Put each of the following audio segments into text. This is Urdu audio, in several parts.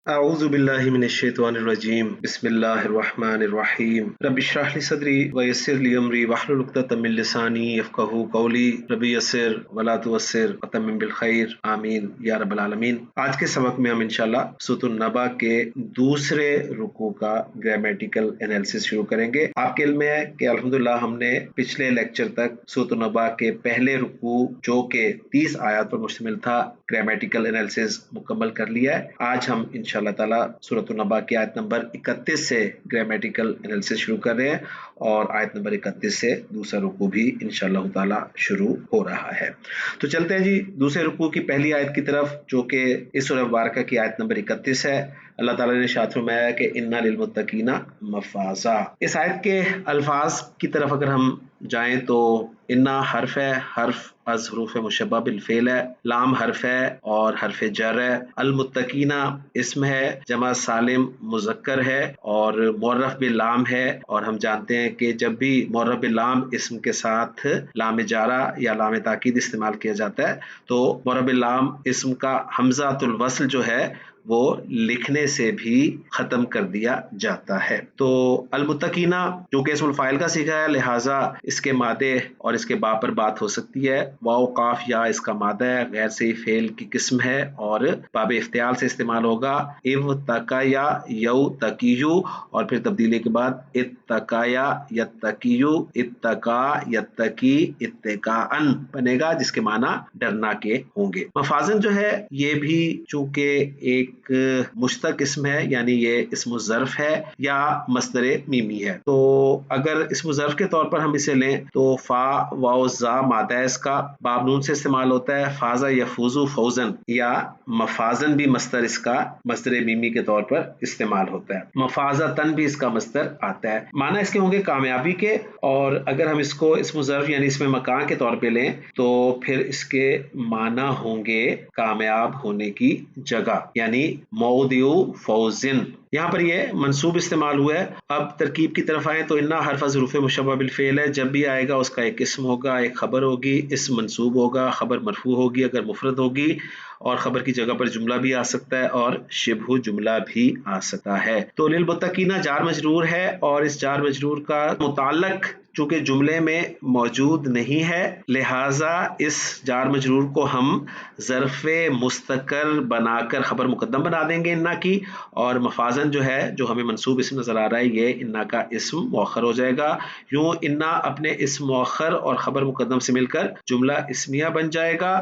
اعوذ باللہ من الشیطان الرجیم بسم اللہ الرحمن الرحیم رب اشرح لی صدری ویسر لی امری واحلل عقدۃ من لسانی یفقہوا قولی رب یسر ولا تعسر وتمم بالخیر آمین یا رب العالمین۔ آج کے سبق میں ہم انشاءاللہ سورۃ النبأ کے دوسرے رکوع کا گرامیٹیکل انالیسس شروع کریں گے۔ آپ کے علم میں ہے کہ الحمدللہ ہم نے پچھلے لیکچر تک سورۃ النبأ کے پہلے رکوع جو کہ 30 آیات پر مشتمل تھا گرامیٹیکل انالیسس مکمل کر لیا ہے۔ آج ہم انشاءاللہ تعالی سورۃ النبأ کی آیت نمبر 31 سے گرامیٹیکل انالیسس شروع کر رہے ہیں اور آیت نمبر 31 سے دوسرا رکوع بھی انشاءاللہ تعالی شروع ہو رہا ہے۔ تو چلتے ہیں جی دوسرے رکوع کی پہلی آیت کی طرف جو کہ اس سورہ مبارکہ کی آیت نمبر 31 ہے۔ اللہ تعالیٰ نے ارشاد فرمایا کہ اِنَّ لِلْمُتَّقِينَ مَفَازًا۔ اس آیت کے الفاظ کی طرف اگر ہم جائیں تو اِنَّ حرف ہے، حرف از حروف مشبہ بالفعل ہے، لام حرف ہے اور حرف جر ہے، المتقین اسم ہے، جمع سالم مذکر ہے اور معرف باللام ہے، اور ہم جانتے ہیں کہ جب بھی معرف باللام اسم کے ساتھ لام جارہ یا لام تاکید استعمال کیا جاتا ہے تو معرف باللام اسم کا حمزۃ الوصل جو ہے وہ لکھنے سے بھی ختم کر دیا جاتا ہے۔ تو المتقینہ جو کہ اسم الفاعل کا صیغہ ہے لہٰذا اس کے مادے اور اس کے با پر بات ہو سکتی ہے۔ واو قاف یا اس کا مادہ ہے، غیر صحیح فعل کی قسم ہے اور باب افتعال سے استعمال ہوگا۔ ابتقیا یو تقیو اور پھر تبدیلی کے بعد اتقایا یتقیو، اتقا یتقی، اتقاءن بنے گا جس کے معنی ڈرنا کے ہوں گے۔ مفازن جو ہے یہ بھی چونکہ ایک مشتق اسم ہے یعنی یہ اسم الظرف ہے یا مصدر میمی ہے، تو اگر اسم الظرف کے طور پر ہم اسے لیں تو فا واو زا مادہ ہے اس کا، باب نون سے استعمال ہوتا ہے، فازا یفوزو فوزن، یا مفازن بھی مصدر اس کا مصدر میمی کے طور پر استعمال ہوتا ہے، مفازتن بھی اس کا مصدر آتا ہے۔ معنی اس کے ہوں گے کامیابی کے، اور اگر ہم اس کو اسم الظرف یعنی اسم مکان کے طور پہ لیں تو پھر اس کے معنی ہوں گے کامیاب ہونے کی جگہ یعنی موضع فوزن۔ یہاں پر یہ منصوب استعمال ہوا ہے۔ اب ترکیب کی طرف آئیں تو انا حرف از حروف مشبہ بالفعل ہے، جب بھی آئے گا اس کا ایک اسم ہوگا، ایک خبر ہوگی، اسم منصوب ہوگا، خبر مرفوع ہوگی اگر مفرد ہوگی، اور خبر کی جگہ پر جملہ بھی آ سکتا ہے اور شبہ جملہ بھی آ سکتا ہے۔ تو للمتقین جار مجرور ہے اور اس جار مجرور کا متعلق چونکہ جملے میں موجود نہیں ہے لہٰذا اس جار مجرور کو ہم ظرف مستقر بنا کر خبر مقدم بنا دیں گے انا کی، اور مفازن جو ہے جو ہمیں منصوب اسم نظر آ رہا ہے یہ انا کا اسم مؤخر ہو جائے گا۔ یوں انا اپنے اسم مؤخر اور خبر مقدم سے مل کر جملہ اسمیہ بن جائے گا،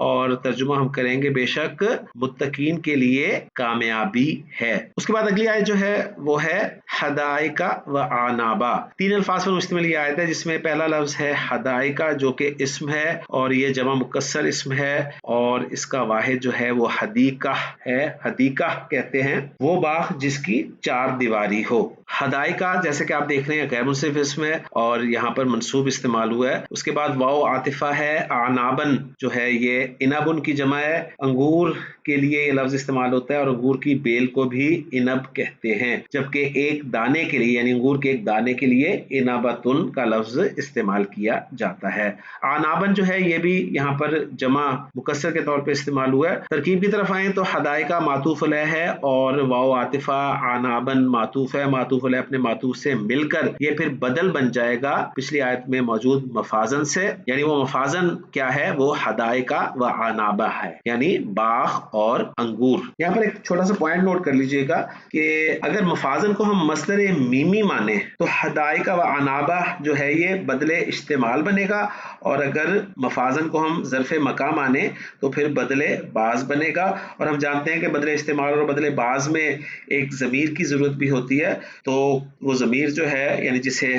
اور ترجمہ ہم کریں گے بے شک متقین کے لیے کامیابی ہے۔ اس کے بعد اگلی آیت جو ہے وہ ہے حدائق و اعنابا۔ 3 الفاظ پر مشتمل یہ آیت ہے جس میں پہلا لفظ ہے حدائق جو کہ اسم ہے اور یہ جمع مکسر اسم ہے، اور اس کا واحد جو ہے وہ حدیقہ ہے، حدیقہ کہتے ہیں وہ باغ جس کی 4 دیواری ہو۔ حدائقہ جیسے کہ آپ دیکھ رہے ہیں غیر منصرف اسم ہے اور یہاں پر منصوب استعمال ہوا ہے۔ اس کے بعد واو عاطفہ ہے، اعنابن جو ہے یہ انبن کی جمع ہے، انگور کے لیے یہ لفظ استعمال ہوتا ہے اور انگور کی بیل کو بھی انب کہتے ہیں، جبکہ ایک دانے کے لیے یعنی انگور کے ایک دانے کے لیے انابتن کا لفظ استعمال کیا جاتا ہے۔ اعنابن جو ہے یہ بھی یہاں پر جمع مکسر کے طور پہ استعمال ہوا ہے۔ ترکیب کی طرف آئیں تو حدائقہ معطوف علیہ ہے اور واو عاطفہ اعنابن معطوف ہے، معطوف علیہ اپنے معطوف سے مل کر یہ پھر بدل بن جائے گا پچھلی آیت میں موجود مفازن سے، یعنی وہ مفازن کیا ہے وہ حدائقہ و اعنابہ ہے یعنی باغ اور انگور۔ یہاں پر ایک چھوٹا سا پوائنٹ نوٹ کر لیجئے گا کہ اگر مفازن کو ہم مصدر میمی مانے تو حدائقہ و اعنابہ جو ہے یہ بدل اشتمال بنے گا، اور اگر مفازن کو ہم ظرف مکان مانے تو پھر بدل باز بنے گا، اور ہم جانتے ہیں کہ بدل استعمال اور بدل باز میں ایک ضمیر کی ضرورت بھی ہوتی ہے، تو وہ ضمیر جو ہے یعنی جسے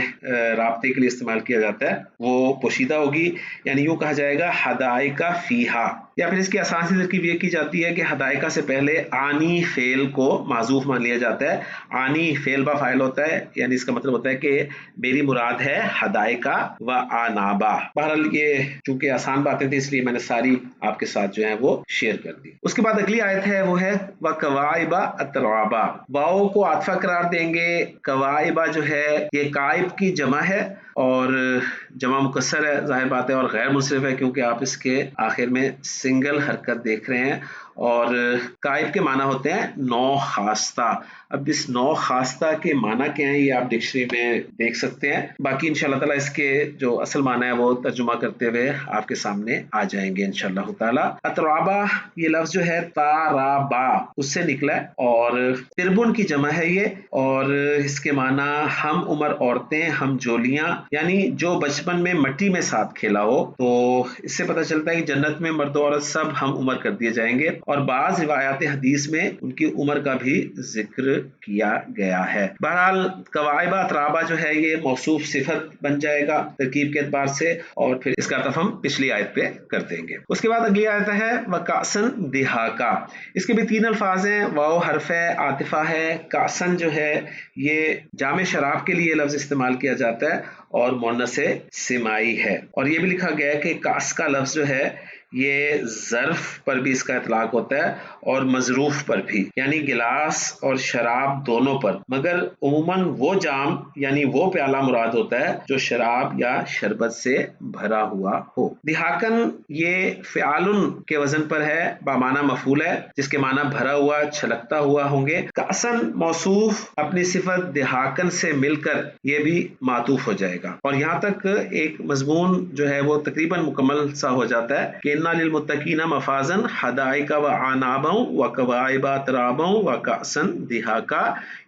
رابطے کے لیے استعمال کیا جاتا ہے وہ پوشیدہ ہوگی، یعنی یوں کہا جائے گا حدائقہ فیہا، یا پھر اس کی آسان سی ترکیب یہ کی جاتی ہے کہ حدائقہ سے پہلے آنی فعل کو معذوف مان لیا جاتا ہے۔ آنی فعل با فاعل ہوتا ہے یعنی اس کا مطلب ہوتا ہے کہ میری مراد ہے حدائقہ و اعنابہ۔ بہرحال یہ چونکہ آسان باتیں تھیں اس لیے میں نے ساری آپ کے ساتھ جو ہیں وہ شیئر کر دی۔ اس کے بعد اگلی آیت ہے وہ ہے وَكَوَاعِبَ أَتْرَابًا۔ واؤ کو عاطفہ قرار دیں گے، کوائبہ جو ہے یہ کائب کی جمع ہے اور جمع مکسر ہے ظاہر بات ہے اور غیر منصرف ہے کیونکہ آپ اس کے آخر میں سنگل حرکت دیکھ رہے ہیں، اور قائب کے معنی ہوتے ہیں نو خاستہ. اب اس نو خاستہ کے معنی کیا ہیں یہ آپ ڈکشنری میں دیکھ سکتے ہیں. باقی انشاءاللہ تعالیٰ اس کے جو اصل معنی ہے وہ ترجمہ کرتے ہوئے آپ کے سامنے آ جائیں گے انشاءاللہ تعالیٰ. اترابا یہ لفظ جو ہے تارابا اس سے نکلا ہے اور تربن کی جمع ہے یہ, اور اس کے معنی ہم عمر عورتیں, ہم جولیاں, یعنی جو بچپن میں مٹی میں ساتھ کھیلا ہو. تو اس سے پتہ چلتا ہے کہ جنت میں مرد و عورت سب ہم عمر کر دیے جائیں گے, اور بعض روایات حدیث میں ان کی عمر کا بھی ذکر کیا گیا ہے. بہرحال قوائب اترابا جو ہے یہ موصوف صفت بن جائے گا ترکیب کے اعتبار سے, اور پھر اس کا عطف ہم پچھلی آیت پہ کر دیں گے. اس کے بعد اگلی آیت ہے وکاسن دہاکا. اس کے بھی 3 الفاظ ہیں, واو حرف عاطفہ ہے, کاسن جو ہے یہ جامع شراب کے لیے لفظ استعمال کیا جاتا ہے اور مؤنث سمائی ہے. اور یہ بھی لکھا گیا ہے کہ کاس کا لفظ جو ہے یہ ظرف پر بھی اس کا اطلاق ہوتا ہے اور مظروف پر بھی, یعنی گلاس اور شراب دونوں پر, مگر عموماً وہ جام یعنی وہ پیالہ مراد ہوتا ہے جو شراب یا شربت سے بھرا ہوا ہو. دہاکن یہ فعالن کے وزن پر ہے, بامعنی مفعول ہے جس کے معنی بھرا ہوا, چھلکتا ہوا ہوں گے. کاسن موصوف اپنی صفت دہاکن سے مل کر یہ بھی معطوف ہو جائے گا, اور یہاں تک ایک مضمون جو ہے وہ تقریباً مکمل سا ہو جاتا ہے کہ انا للمتقین مفازا حدائق وعنابا وکواعب اترابا وکأسا دہاکا,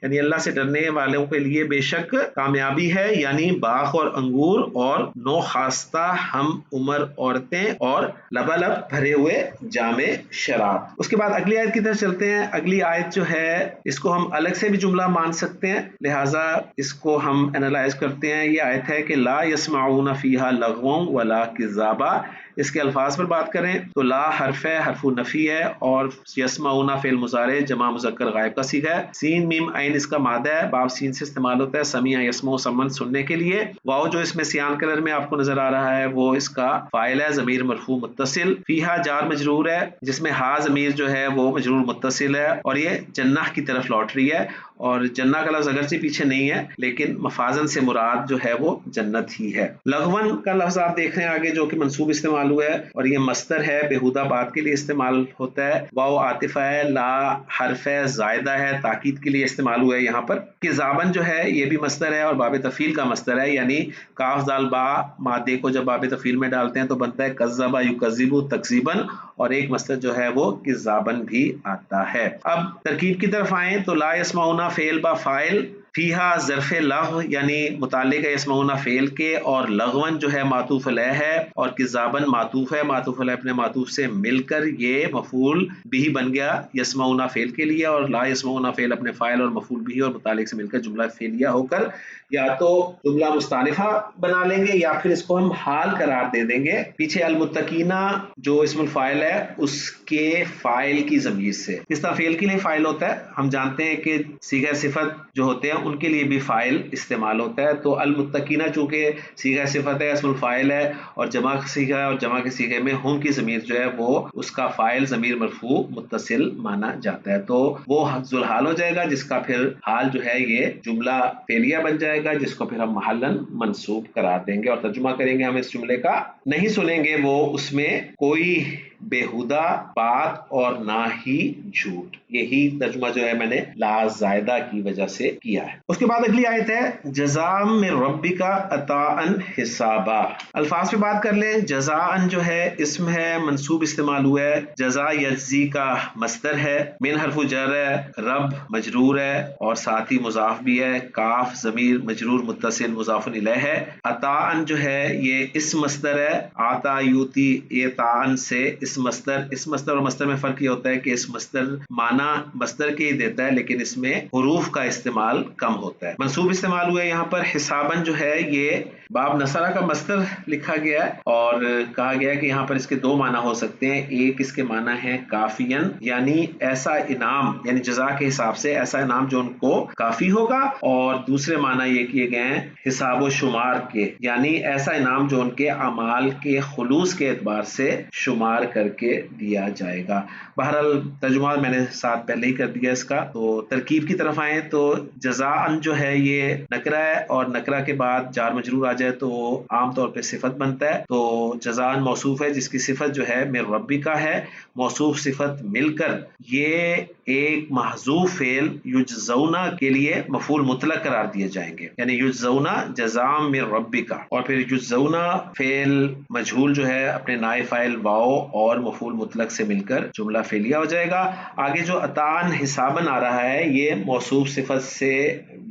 یعنی اللہ سے ڈرنے والوں کے لیے بے شک کامیابی ہے, یعنی باغ اور انگور اور نو خاستہ ہم عمر عورتیں اور لبالب بھرے ہوئے جامع شراب. اس کے بعد اگلی آیت کی طرف چلتے ہیں. اگلی آیت جو ہے اس کو ہم الگ سے بھی جملہ مان سکتے ہیں, لہٰذا اس کو ہم انالائز کرتے ہیں. یہ آیت ہے کہ لا یسمعون فیہا لغوا ولا کذابا. اس کے الفاظ پر بات کریں تو لا حرف ہے, حرف نفی ہے, اور یسمعون فعل مضارع جمع مذکر غائب کا صیغہ ہے. سین میم عین اس کا مادہ ہے, باب سین سے استعمال ہوتا ہے, سمیع یسمع سمن سننے کے لیے. واو جو اس میں سیان کلر میں آپ کو نظر آ رہا ہے وہ اس کا فاعل ہے, ضمیر مرفوع متصل. فیہا جار مجرور ہے جس میں ہا ضمیر جو ہے وہ مجرور متصل ہے, اور یہ جنہ کی طرف لوٹ رہی ہے, اور جنہ کا لفظ اگرچہ پیچھے نہیں ہے لیکن مفازن سے مراد جو ہے وہ جنت ہی ہے. لغون کا لفظ آپ دیکھ رہے ہیں آگے جو کہ منصوب استعمال ہوا ہے, اور یہ مصدر ہے, بےہودہ بات کے لیے استعمال ہوتا ہے. واو عاطفہ ہے, لا حرف ہے, زائدہ ہے, تاکید کے لیے استعمال ہوا ہے یہاں پر. کذابن جو ہے یہ بھی مصدر ہے اور باب تفعیل کا مصدر ہے, یعنی کاف دال با مادے کو جب باب تفعیل میں ڈالتے ہیں تو بنتا ہے کذبا یکذب تکذیبا, اور ایک مصدر جو ہے وہ کذابن بھی آتا ہے. اب ترکیب کی طرف آئیں تو لا یسمعون فعل با فاعل, فیہا ظرف لغو یعنی متعلق ہے یسمعون فعل کے, اور لغون جو ہے معطوف علیہ ہے, اور کذابن معطوف ہے, معطوف علیہ اپنے معطوف سے مل کر یہ مفعول بھی بن گیا یسمعون فعل کے لیے, اور لا یسمعون فعل اپنے فاعل اور مفعول بھی اور متعلق سے مل کر جملہ فعلیہ ہو کر یا تو جملہ مستانفہ بنا لیں گے یا پھر اس کو ہم حال قرار دے دیں گے پیچھے المتقینہ جو اسم الفاعل ہے اس کے فاعل کی ضمیر سے. اس طرح فعل کے لیے فاعل ہوتا ہے, ہم جانتے ہیں کہ صیغہ صفت جو ہوتے ہیں ان کے لیے بھی فاعل استعمال ہوتا ہے. تو المتقینہ چونکہ صیغہ صفت ہے, اسم الفاعل ہے, اور جمع صیغہ اور جمع کے صیغے میں ہم کی ضمیر جو ہے وہ اس کا فاعل ضمیر مرفوع متصل مانا جاتا ہے, تو وہ ذوالحال ہو جائے گا جس کا پھر حال جو ہے یہ جملہ فعلیہ بن جائے گا جس کو پھر ہم محلاً منصوب قرار دیں گے اور ترجمہ کریں گے ہم اس جملے کا. نہیں سنیں گے وہ اس میں کوئی بےہودہ بات اور نہ ہی جھوٹ. یہی ترجمہ جو ہے میں نے لا زائدہ کی وجہ سے کیا ہے. اس کے بعد اگلی آیت ہے جزاء من ربک عطاء حسابا. الفاظ پہ بات کر لیں. جزاء جو ہے اسم ہے, منصوب استعمال ہوا ہے, جزا یجزی کا مصدر ہے, من حرف جر ہے, رب مجرور ہے اور ساتھ ہی مضاف بھی ہے, کاف ضمیر مجرور متصل مضاف الیہ ہے. عطاء جو ہے یہ اسم مصدر ہے, عطا یوتی یہ تعن سے اسم مصدر اور مصدر میں فرق یہ ہوتا ہے کہ اس مصدر معنی مصدر کے ہی دیتا ہے لیکن اس میں حروف کا استعمال کم ہوتا ہے. منصوب استعمال ہوا ہے یہاں پر. حسابن جو ہے یہ باب نصرہ کا مصدر لکھا گیا ہے اور کہا گیا کہ یہاں پر اس کے دو معنی ہو سکتے ہیں. ایک اس کے معنی ہے کافین یعنی ایسا انعام, یعنی جزا کے حساب سے ایسا انعام جو ان کو کافی ہوگا, اور دوسرے معنی یہ کیے گئے ہیں حساب و شمار کے, یعنی ایسا انعام جو ان کے اعمال کے خلوص کے اعتبار سے شمار کر کے دیا جائے گا. بہرحال ترجمہ میں نے ساتھ پہلے ہی کر دیا اس کا. تو ترکیب کی طرف آئیں تو جزا جزاءً جو ہے یہ نکرہ ہے، اور نکرہ کے بعد جار مجرور آ جائے تو وہ عام طور پہ صفت بنتا ہے. تو جزاءً موصوف ہے جس کی صفت جو ہے من ربک ہے، موصوف صفت مل کر یہ ایک محذوف فعل یجزون کے لیے مفعول مطلق قرار دیے جائیں گے، یعنی یجزون جزاء من ربک. اور پھر یجزون فعل مجہول جو ہے اپنے نائب فاعل واو اور مفعول مطلق سے مل کر جملہ فعلیہ ہو جائے گا. آگے جو عطاً حساباً آ رہا ہے یہ موصوف صفت سے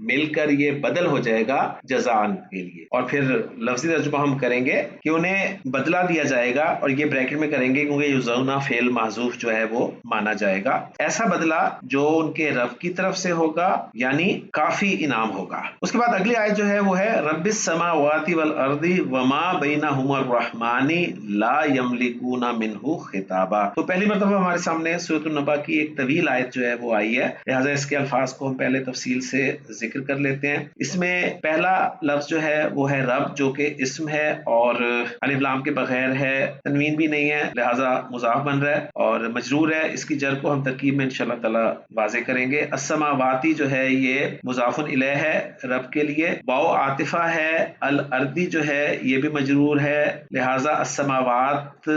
مل کر یہ بدل ہو جائے گا جزاء کے لیے. اور پھر لفظی ترجمہ ہم کریں گے کہ انہیں بدلہ دیا جائے گا، اور یہ بریکٹ میں کریں گے کیونکہ یجزون فعل محذوف جو ہے وہ مانا جائے گا. ایسا بدلہ جو ان کے رب کی طرف سے ہوگا، یعنی کافی انعام ہوگا. اس کے بعد اگلی آیت جو ہے وہ ہے رب السماوات والارض وما بینہما الرحمن لا یملکون منہ خطابا. تو پہلی مرتبہ ہمارے سامنے سورۃ النبا کی ایک طویل آیت جو ہے وہ آئی ہے، لہٰذا اس کے الفاظ کو ہم پہلے تفصیل سے ذکر کر لیتے ہیں. اس میں پہلا لفظ جو ہے وہ ہے رب، جو کہ اسم ہے اور الف لام کے بغیر ہے، تنوین بھی نہیں ہے، لہٰذا مضاف بن رہا ہے اور مجرور ہے. اس کی جر کو ہم ترکیب میں انشاءاللہ تعالی واضح کریں گے. السماواتی جو ہے یہ مضاف الیہ ہے رب کے لیے، واو عاطفہ ہے، الارضی جو ہے یہ بھی مجرور ہے، لہٰذا السماوات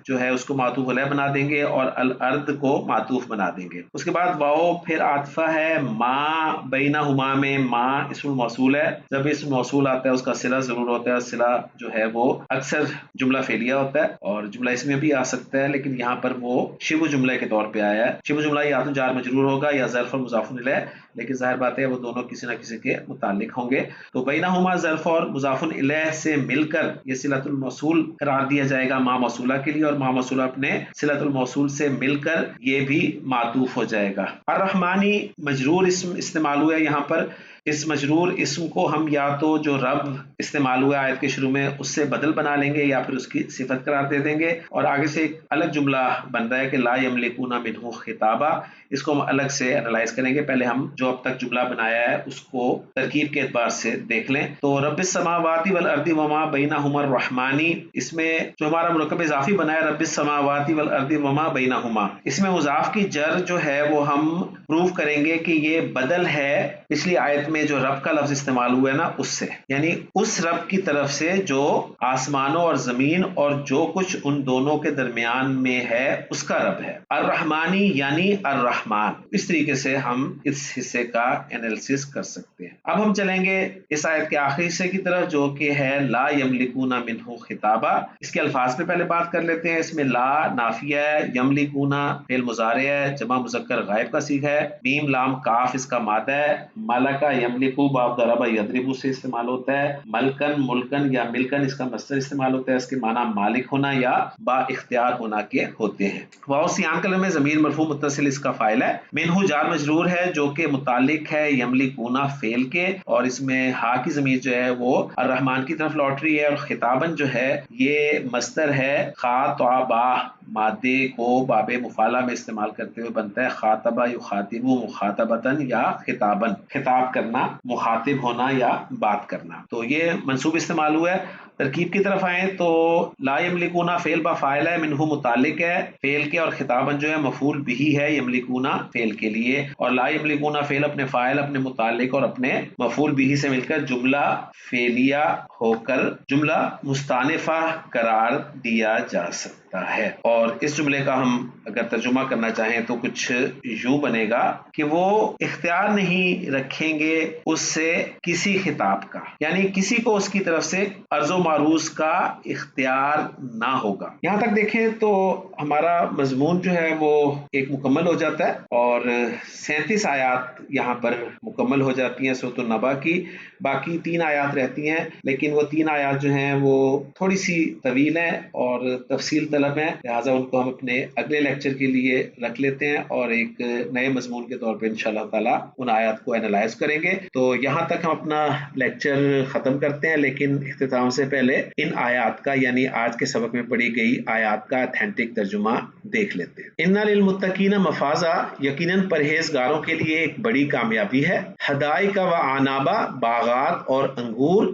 جو ہے اس کو معطوف علیہ بنا دیں گے اور الارض کو معطوف بنا دیں گے. اس کے بعد واو پھر عاطفہ ہے، ما بینہما میں ما اسم موصول ہے. جب اسم موصول آتا ہے اس کا صلہ ضرور ہوتا ہے، صلہ جو ہے وہ اکثر جملہ فعلیہ ہوتا ہے اور جملہ اس میں بھی آ سکتا ہے، لیکن یہاں پر وہ شبہ جملہ کے طور پہ آیا ہے. شبہ جملہ یا تو جار مجرور ہوگا یا ظرف اور مضاف الیہ، لیکن ظاہر بات ہے وہ دونوں کسی نہ کسی کے متعلق ہوں گے. تو بینہما ظرف اور مضاف الیہ سے مل کر یہ صلۃ الموصول قرار دیا جائے گا ما موصولہ کے لیے، اور ما موصولہ اپنے صلۃ الموصول سے مل کر یہ بھی معطوف ہو جائے گا. الرحمانی مجرور اسم استعمال ہوا ہے یہاں پر. اس مجرور اسم کو ہم یا تو جو رب استعمال ہوا آیت کے شروع میں اس سے بدل بنا لیں گے یا پھر اس کی صفت قرار دے دیں گے، اور آگے سے ایک الگ جملہ بن رہا ہے کہ لا یملکون منہ خطابا. اس کو ہم الگ سے انالائز کریں گے. پہلے ہم جو اب تک جملہ بنایا ہے اس کو ترکیب کے اعتبار سے دیکھ لیں. تو رب السماوات والارض وما بینہما الرحمن، اس میں جو ہمارا مرکب اضافی بنا ہے رب السماوات والارض وما بینہما، اس میں مضاف کی جر جو ہے وہ ہم پروف کریں گے کہ یہ بدل ہے پچھلی آیت میں جو رب کا لفظ استعمال ہوا ہے نا اس سے، یعنی اس رب کی طرف سے جو آسمانوں اور زمین اور جو کچھ ان دونوں کے درمیان میں ہے اس کا رب ہے. الرحمانی یعنی الرحمن. اس طریقے سے ہم اس حصے کا انالیسس کر سکتے ہیں. اب ہم چلیں گے اس آیت کے آخری حصے کی طرف جو کہ ہے لا یملکون منہ خطابا. اس کے الفاظ پہ پہلے بات کر لیتے ہیں. اس میں لا نافیہ ہے، یملکون فعل مضارع ہے، جمع مذکر غائب کا صیغہ ہے، میم لام کاف اس کا مادہ ہے، ملکا یملکو باب ضربا یضربو سے استعمال ہوتا ہے، ملکن ملکن یا ملکن اس کا مصدر استعمال ہوتا ہے. اس کے معنی مالک ہونا یا با اختیار ہونا کے ہوتے ہیں. واو سیان کلم میں ضمیر مرفوع متصل اس کا فاعل ہے. منہ جار مجرور ہے جو کہ متعلق ہے یملکون فعل کے، اور اس میں ہا کی ضمیر جو ہے وہ الرحمن کی طرف لوٹ رہی ہے، اور خطابن جو ہے یہ مصدر ہے خاطبہ، مادے کو باب مفعلہ میں استعمال کرتے ہوئے بنتا ہے خاطبہ یخاطب مخاطبتن یا خطابن، خطاب کرنا، مخاطب ہونا یا بات کرنا. تو یہ منصوب استعمال ہوا ہے. ترکیب کی طرف آئیں تو لا یملکون فعل با فاعل ہے، منہ متعلق ہے فعل کے، اور خطابن جو ہے مفعول بھی ہے یملکون فعل کے لیے، اور لا یملکون فعل اپنے فاعل، اپنے متعلق اور اپنے مفعول بھی سے مل کر جملہ فعلیہ ہو کر جملہ مستانفہ قرار دیا جا سکتا ہے. اور اس جملے کا ہم اگر ترجمہ کرنا چاہیں تو کچھ یوں بنے گا کہ وہ اختیار نہیں رکھیں گے اس سے کسی خطاب کا، یعنی کسی کو اس کی طرف سے عرض و معروض کا اختیار نہ ہوگا. یہاں تک دیکھیں تو ہمارا مضمون جو ہے وہ ایک مکمل ہو جاتا ہے، اور 37 آیات یہاں پر مکمل ہو جاتی ہیں سورۃ النبا کی. باقی 3 آیات رہتی ہیں، لیکن وہ 3 آیات جو ہیں وہ تھوڑی سی طویل ہیں اور تفصیل طلب ہیں، لہٰذا ان کو ہم اپنے اگلے لیکچر کے لیے رکھ لیتے ہیں اور ایک نئے مضمون کے طور پہ انشاءاللہ تعالیٰ ان آیات کو اینالائز کریں گے. تو یہاں تک ہم اپنا لیکچر ختم کرتے ہیں، لیکن اختتام سے پہلے ان آیات کا یعنی آج کے سبق میں پڑھی گئی آیات کا اتھینٹک ترجمہ دیکھ لیتے ہیں. اِنَّ لِلْمُتَّقِينَ مَفَازًا، یقیناً پرہیزگاروں کے لیے ایک بڑی کامیابی ہے. حدائق و عنابا، باغات اور انگور،